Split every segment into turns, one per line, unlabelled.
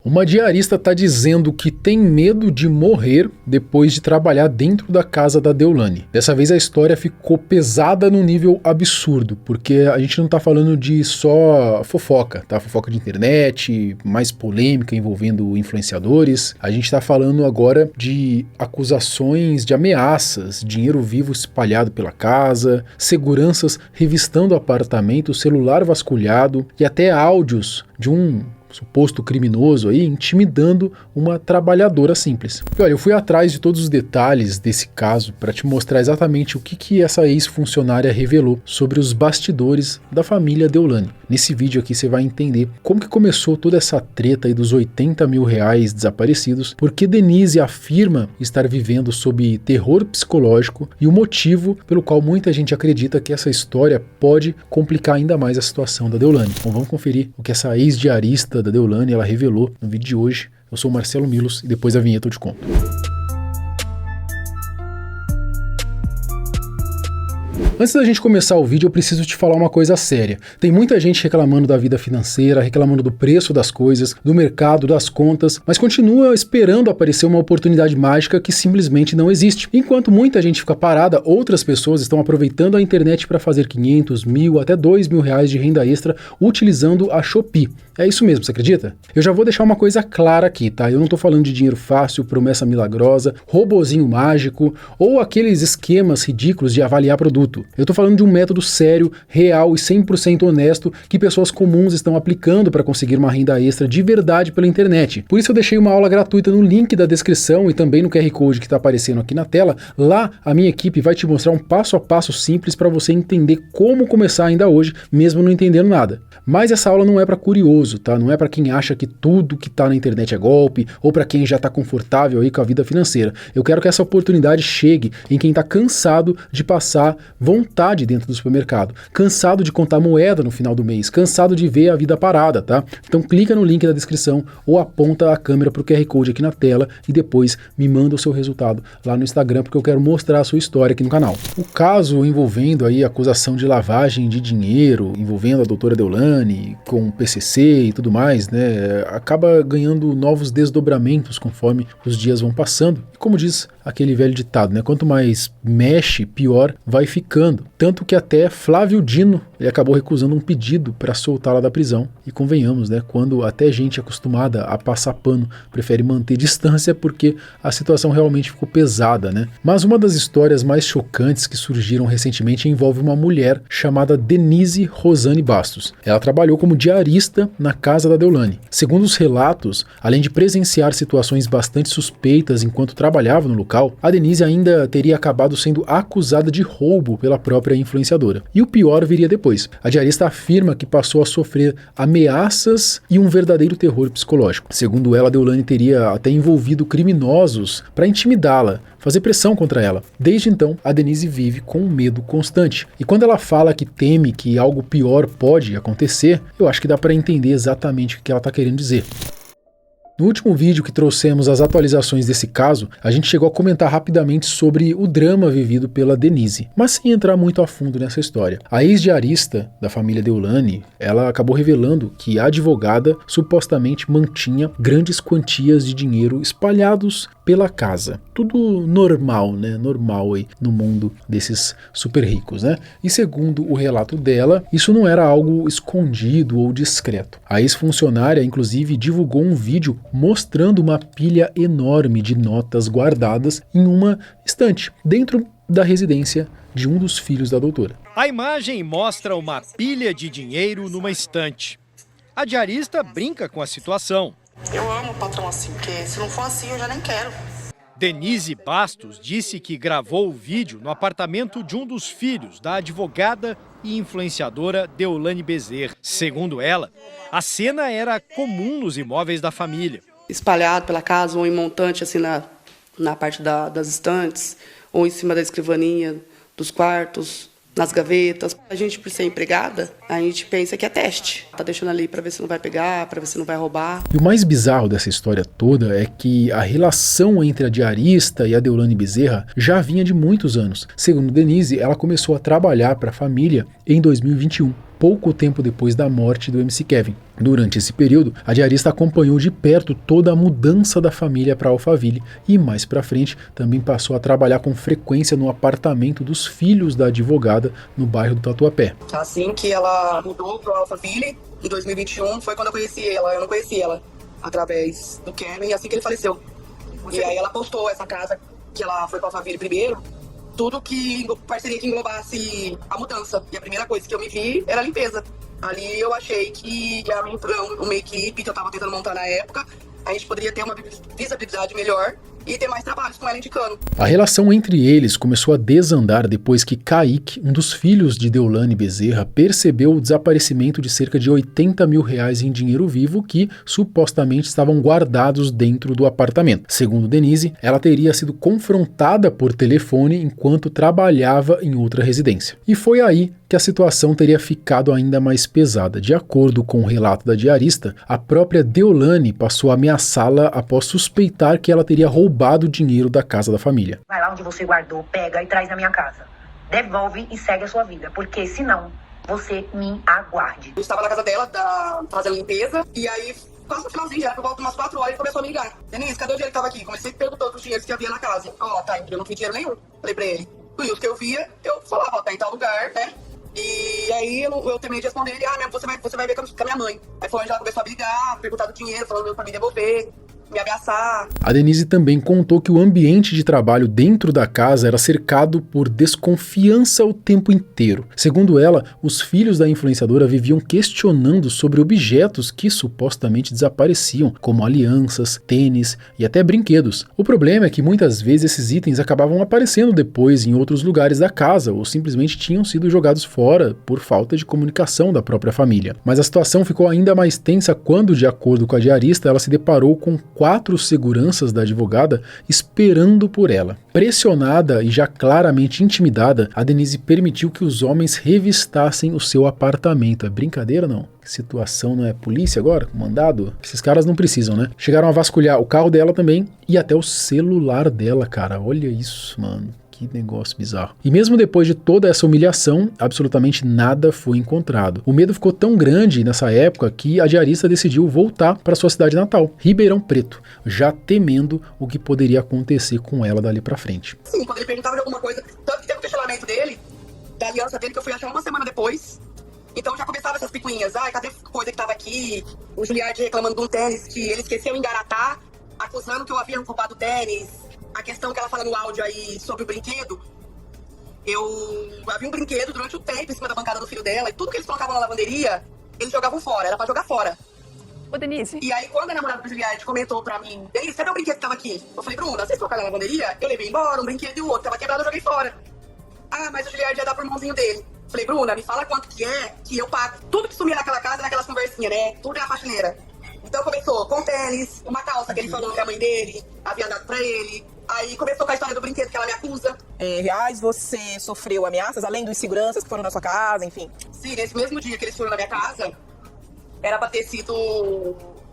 Uma diarista está dizendo que tem medo de morrer depois de trabalhar dentro da casa da Deolane. Dessa vez a história ficou pesada num nível absurdo, porque a gente não está falando de só fofoca, tá? Fofoca de internet, mais polêmica envolvendo influenciadores. A gente está falando agora de acusações de ameaças, dinheiro vivo espalhado pela casa, seguranças revistando o apartamento, celular vasculhado e até áudios de um suposto criminoso aí intimidando uma trabalhadora simples. E olha, eu fui atrás de todos os detalhes desse caso para te mostrar exatamente o que essa ex-funcionária revelou sobre os bastidores da família Deolane. Nesse vídeo aqui você vai entender como que começou toda essa treta aí dos 80 mil reais desaparecidos, porque Denise afirma estar vivendo sob terror psicológico e o motivo pelo qual muita gente acredita que essa história pode complicar ainda mais a situação da Deolane. Então vamos conferir o que essa ex-diarista da Deolane ela revelou no vídeo de hoje. Eu sou o Marcelo Milos e depois da vinheta eu te conto. Antes da gente começar o vídeo, eu preciso te falar uma coisa séria. Tem muita gente reclamando da vida financeira, reclamando do preço das coisas, do mercado, das contas, mas continua esperando aparecer uma oportunidade mágica que simplesmente não existe. Enquanto muita gente fica parada, outras pessoas estão aproveitando a internet para fazer 500, 1.000, até 2.000 reais de renda extra utilizando a Shopee. É isso mesmo, você acredita? Eu já vou deixar uma coisa clara aqui, tá? Eu não tô falando de dinheiro fácil, promessa milagrosa, robozinho mágico ou aqueles esquemas ridículos de avaliar produto. Eu tô falando de um método sério, real e 100% honesto que pessoas comuns estão aplicando para conseguir uma renda extra de verdade pela internet. Por isso eu deixei uma aula gratuita no link da descrição e também no QR Code que está aparecendo aqui na tela. Lá a minha equipe vai te mostrar um passo a passo simples para você entender como começar ainda hoje, mesmo não entendendo nada. Mas essa aula não é para curioso, tá? Não é para quem acha que tudo que tá na internet é golpe ou para quem já tá confortável aí com a vida financeira. Eu quero que essa oportunidade chegue em quem tá cansado de passar vontade dentro do supermercado, cansado de contar moeda no final do mês, cansado de ver a vida parada, tá? Então clica no link da descrição ou aponta a câmera pro QR Code aqui na tela e depois me manda o seu resultado lá no Instagram, porque eu quero mostrar a sua história aqui no canal. O caso envolvendo aí acusação de lavagem de dinheiro, envolvendo a doutora Deolane com PCC e tudo mais, né, acaba ganhando novos desdobramentos conforme os dias vão passando. E como diz aquele velho ditado, né, quanto mais mexe, pior vai ficando. Tanto que até Flávio Dino ele acabou recusando um pedido para soltá-la da prisão. E convenhamos, né, quando até gente acostumada a passar pano prefere manter distância porque a situação realmente ficou pesada, né? Mas uma das histórias mais chocantes que surgiram recentemente envolve uma mulher chamada Denise Rosane Bastos. Ela trabalhou como diarista na casa da Deolane. Segundo os relatos, além de presenciar situações bastante suspeitas enquanto trabalhava no local, a Denise ainda teria acabado sendo acusada de roubo pela própria influenciadora. E o pior viria depois. A diarista afirma que passou a sofrer ameaças e um verdadeiro terror psicológico. Segundo ela, a Deolane teria até envolvido criminosos para intimidá-la, fazer pressão contra ela. Desde então, a Denise vive com um medo constante. E quando ela fala que teme que algo pior pode acontecer, eu acho que dá para entender exatamente o que ela está querendo dizer. No último vídeo que trouxemos as atualizações desse caso, a gente chegou a comentar rapidamente sobre o drama vivido pela Denise, mas sem entrar muito a fundo nessa história. A ex-diarista da família Deolane, ela acabou revelando que a advogada supostamente mantinha grandes quantias de dinheiro espalhados pela casa. Tudo normal, né? Normal aí no mundo desses super ricos, né? E segundo o relato dela, isso não era algo escondido ou discreto. A ex-funcionária, inclusive, divulgou um vídeo mostrando uma pilha enorme de notas guardadas em uma estante, dentro da residência de um dos filhos da doutora.
A imagem mostra uma pilha de dinheiro numa estante. A diarista brinca com a situação.
Eu amo o patrão assim, porque se não for assim eu já nem quero.
Denise Bastos disse que gravou o vídeo no apartamento de um dos filhos da advogada e influenciadora Deolane Bezerra. Segundo ela, a cena era comum nos imóveis da família.
Espalhado pela casa ou em montante assim na parte das estantes ou em cima da escrivaninha, dos quartos, nas gavetas. A gente, por ser empregada, a gente pensa que é teste. Tá deixando ali para ver se não vai pegar, para ver se não vai roubar.
E o mais bizarro dessa história toda é que a relação entre a diarista e a Deolane Bezerra já vinha de muitos anos. Segundo Denise, ela começou a trabalhar para a família em 2021. pouco tempo depois da morte do MC Kevin. Durante esse período, a diarista acompanhou de perto toda a mudança da família para Alphaville e, mais para frente, também passou a trabalhar com frequência no apartamento dos filhos da advogada no bairro do Tatuapé.
Assim que ela mudou para Alphaville, em 2021, foi quando eu conheci ela. Eu não conheci ela através do Kevin, assim que ele faleceu. E aí ela postou essa casa que ela foi para Alphaville primeiro, tudo que parceria que englobasse a mudança. E a primeira coisa que eu me vi era a limpeza. Ali eu achei que uma equipe que eu estava tentando montar na época, a gente poderia ter uma visibilidade melhor e ter mais trabalhos com ela indicando.
A relação entre eles começou a desandar depois que Kaique, um dos filhos de Deolane Bezerra, percebeu o desaparecimento de cerca de R$80 mil em dinheiro vivo que supostamente estavam guardados dentro do apartamento. Segundo Denise, ela teria sido confrontada por telefone enquanto trabalhava em outra residência. E foi aí que a situação teria ficado ainda mais pesada. De acordo com o relato da diarista, a própria Deolane passou a ameaçá-la após suspeitar que ela teria roubado o dinheiro da casa da família.
Vai lá onde você guardou, pega e traz na minha casa. Devolve e segue a sua vida, porque senão você me aguarde.
Eu estava na casa dela, fazendo limpeza, e aí quase no finalzinho, já por volta de umas 4 horas, ele começou a me ligar. Denise, cadê o dinheiro que estava aqui? Comecei a perguntar os dinheiros que havia na casa. Tá, eu não vi dinheiro nenhum. Falei pra ele. E os que eu via, eu falava, tá em tal lugar, né? E aí eu terminei de responder ele, você vai ver com a minha mãe. Aí foi onde ela começou a brigar, perguntar do dinheiro, falando pra mim devolver, me ameaçar.
A Denise também contou que o ambiente de trabalho dentro da casa era cercado por desconfiança o tempo inteiro. Segundo ela, os filhos da influenciadora viviam questionando sobre objetos que supostamente desapareciam, como alianças, tênis e até brinquedos. O problema é que muitas vezes esses itens acabavam aparecendo depois em outros lugares da casa ou simplesmente tinham sido jogados fora por falta de comunicação da própria família. Mas a situação ficou ainda mais tensa quando, de acordo com a diarista, ela se deparou com 4 seguranças da advogada esperando por ela. Pressionada e já claramente intimidada, a Denise permitiu que os homens revistassem o seu apartamento. É brincadeira, não? Que situação, não é polícia agora? Mandado? Esses caras não precisam, né? Chegaram a vasculhar o carro dela também e até o celular dela, cara. Olha isso, mano. Que negócio bizarro. E mesmo depois de toda essa humilhação, absolutamente nada foi encontrado. O medo ficou tão grande nessa época que a diarista decidiu voltar para sua cidade natal, Ribeirão Preto, já temendo o que poderia acontecer com ela dali para frente.
Sim, quando ele perguntava de alguma coisa, tanto que teve um questionamento dele, da aliança dele, que eu fui achar uma semana depois. Então já começava essas picuinhas. Cadê coisa que tava aqui? O Juliardi reclamando de um tênis que ele esqueceu em Garatá, acusando que eu havia roubado o tênis. A questão que ela fala no áudio aí sobre o brinquedo, eu havia um brinquedo durante o tempo em cima da bancada do filho dela, e tudo que eles colocavam na lavanderia, eles jogavam fora, era pra jogar fora.
Ô, Denise.
E aí, quando a namorada do Juliardi comentou pra mim, Denise, cadê o brinquedo que tava aqui? Eu falei, Bruna, vocês colocaram na lavanderia? Eu levei embora, um brinquedo e o outro, tava quebrado, eu joguei fora. Mas o Juliardi ia dar pro irmãozinho dele. Eu falei, Bruna, me fala quanto que é, que eu pago. Tudo que sumia naquela casa, naquelas conversinhas, né? Tudo é a faxineira. Então começou com tênis, uma calça que ele falou que a mãe dele havia dado pra ele. Aí começou com a história do brinquedo que ela me acusa.
Reais, você sofreu ameaças, além dos seguranças que foram na sua casa, enfim?
Sim, nesse mesmo dia que eles foram na minha casa, era pra ter sido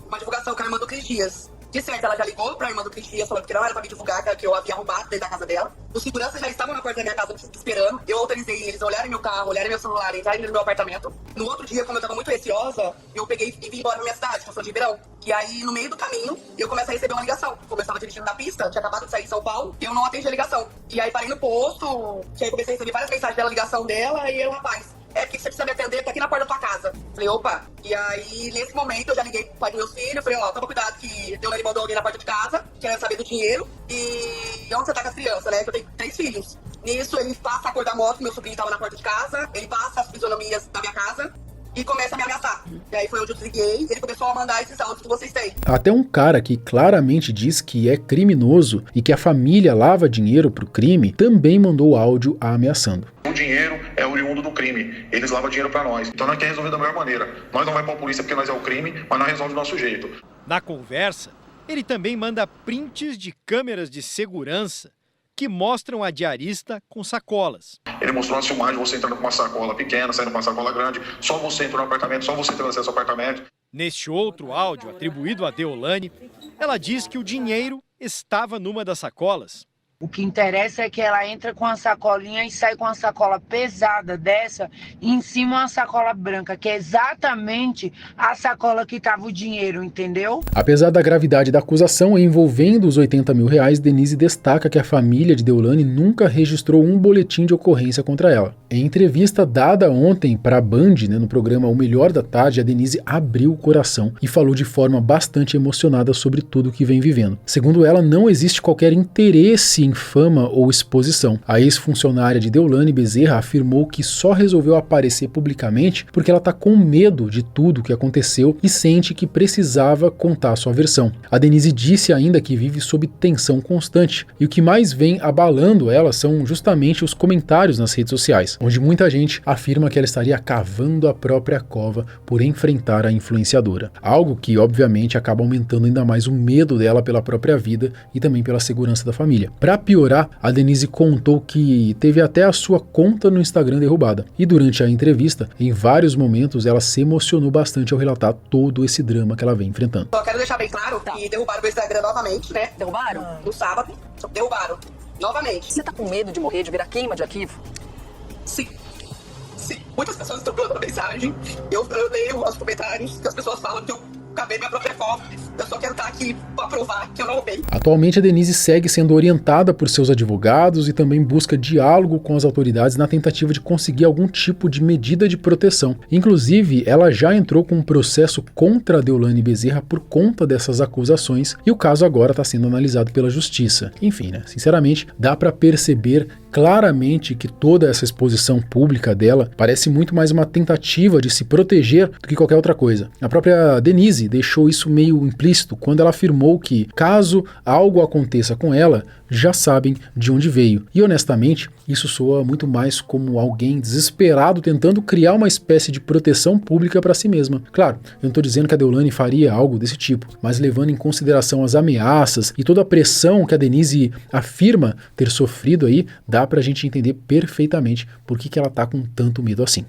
uma divulgação com a irmã do Cris Dias. De certo, ela já ligou pra irmã do Cris Dias, falando que não era pra me divulgar, que eu havia roubado dentro da casa dela. Os seguranças já estavam na porta da minha casa esperando. Eu autorizei eles a olharem meu carro, olharem meu celular, entrarem no meu apartamento. No outro dia, como eu tava muito receosa, eu peguei e vim embora pra minha cidade, que eu sou de Ribeirão. E aí, no meio do caminho, eu comecei a receber uma ligação. Como eu estava dirigindo na pista, tinha acabado de sair de São Paulo, eu não atendi a ligação. E aí, parei no posto, que aí comecei a receber várias mensagens dela, ligação dela, e eu, rapaz, porque você precisa me atender, tá aqui na porta da tua casa. Falei, opa. E aí, nesse momento, eu já liguei pro pai dos meus filhos, falei, toma cuidado que Deolane mandou alguém na porta de casa, querendo saber do dinheiro, e onde você tá com as crianças, né? Que eu tenho 3 filhos. Nisso, ele passa a cor da moto, meu sobrinho tava na porta de casa, ele passa as fisionomias da minha casa, e começa a me ameaçar. E aí foi onde eu desliguei, ele começou a mandar esses áudios que vocês têm.
Até um cara que claramente diz que é criminoso e que a família lava dinheiro pro crime, também mandou áudio ameaçando.
O dinheiro é oriundo do crime, eles lavam dinheiro pra nós. Então nós queremos resolver da melhor maneira. Nós não vamos pra polícia porque nós é o crime, mas nós resolve do nosso jeito.
Na conversa, ele também manda prints de câmeras de segurança que mostram a diarista com sacolas.
Ele mostrou uma filmagem de você entrando com uma sacola pequena, saindo com uma sacola grande, só você entrou no apartamento, só você teve acesso ao apartamento.
Neste outro áudio atribuído a Deolane, ela diz que o dinheiro estava numa das sacolas
O que interessa é que ela entra com a sacolinha e sai com uma sacola pesada dessa e em cima uma sacola branca, que é exatamente a sacola que estava o dinheiro, entendeu?
Apesar da gravidade da acusação envolvendo os R$80 mil, Denise destaca que a família de Deolane nunca registrou um boletim de ocorrência contra ela. Em entrevista dada ontem para a Band, no programa O Melhor da Tarde, a Denise abriu o coração e falou de forma bastante emocionada sobre tudo que vem vivendo. Segundo ela, não existe qualquer interesse em fama ou exposição. A ex-funcionária de Deolane Bezerra afirmou que só resolveu aparecer publicamente porque ela está com medo de tudo que aconteceu e sente que precisava contar sua versão. A Denise disse ainda que vive sob tensão constante e o que mais vem abalando ela são justamente os comentários nas redes sociais, onde muita gente afirma que ela estaria cavando a própria cova por enfrentar a influenciadora. Algo que, obviamente, acaba aumentando ainda mais o medo dela pela própria vida e também pela segurança da família. Para piorar, a Denise contou que teve até a sua conta no Instagram derrubada. E durante a entrevista, em vários momentos, ela se emocionou bastante ao relatar todo esse drama que ela vem enfrentando.
Só quero deixar bem claro que derrubaram meu Instagram novamente, né?
Derrubaram?
No sábado, derrubaram novamente.
Você tá com medo de morrer, de virar queima de arquivo?
Sim. Sim. Muitas pessoas estão mandando mensagem. Eu leio os comentários que as pessoas falam que eu acabei minha própria cova. Eu só quero estar aqui para provar que eu não roubei.
Atualmente a Denise segue sendo orientada por seus advogados e também busca diálogo com as autoridades na tentativa de conseguir algum tipo de medida de proteção. Inclusive, ela já entrou com um processo contra a Deolane Bezerra por conta dessas acusações e o caso agora está sendo analisado pela justiça. Enfim, sinceramente, dá para perceber claramente que toda essa exposição pública dela parece muito mais uma tentativa de se proteger do que qualquer outra coisa. A própria Denise deixou isso meio implícito quando ela afirmou que, caso algo aconteça com ela, já sabem de onde veio. E honestamente, isso soa muito mais como alguém desesperado tentando criar uma espécie de proteção pública para si mesma. Claro, eu não estou dizendo que a Deolane faria algo desse tipo, mas levando em consideração as ameaças e toda a pressão que a Denise afirma ter sofrido aí, dá pra gente entender perfeitamente por que ela tá com tanto medo assim.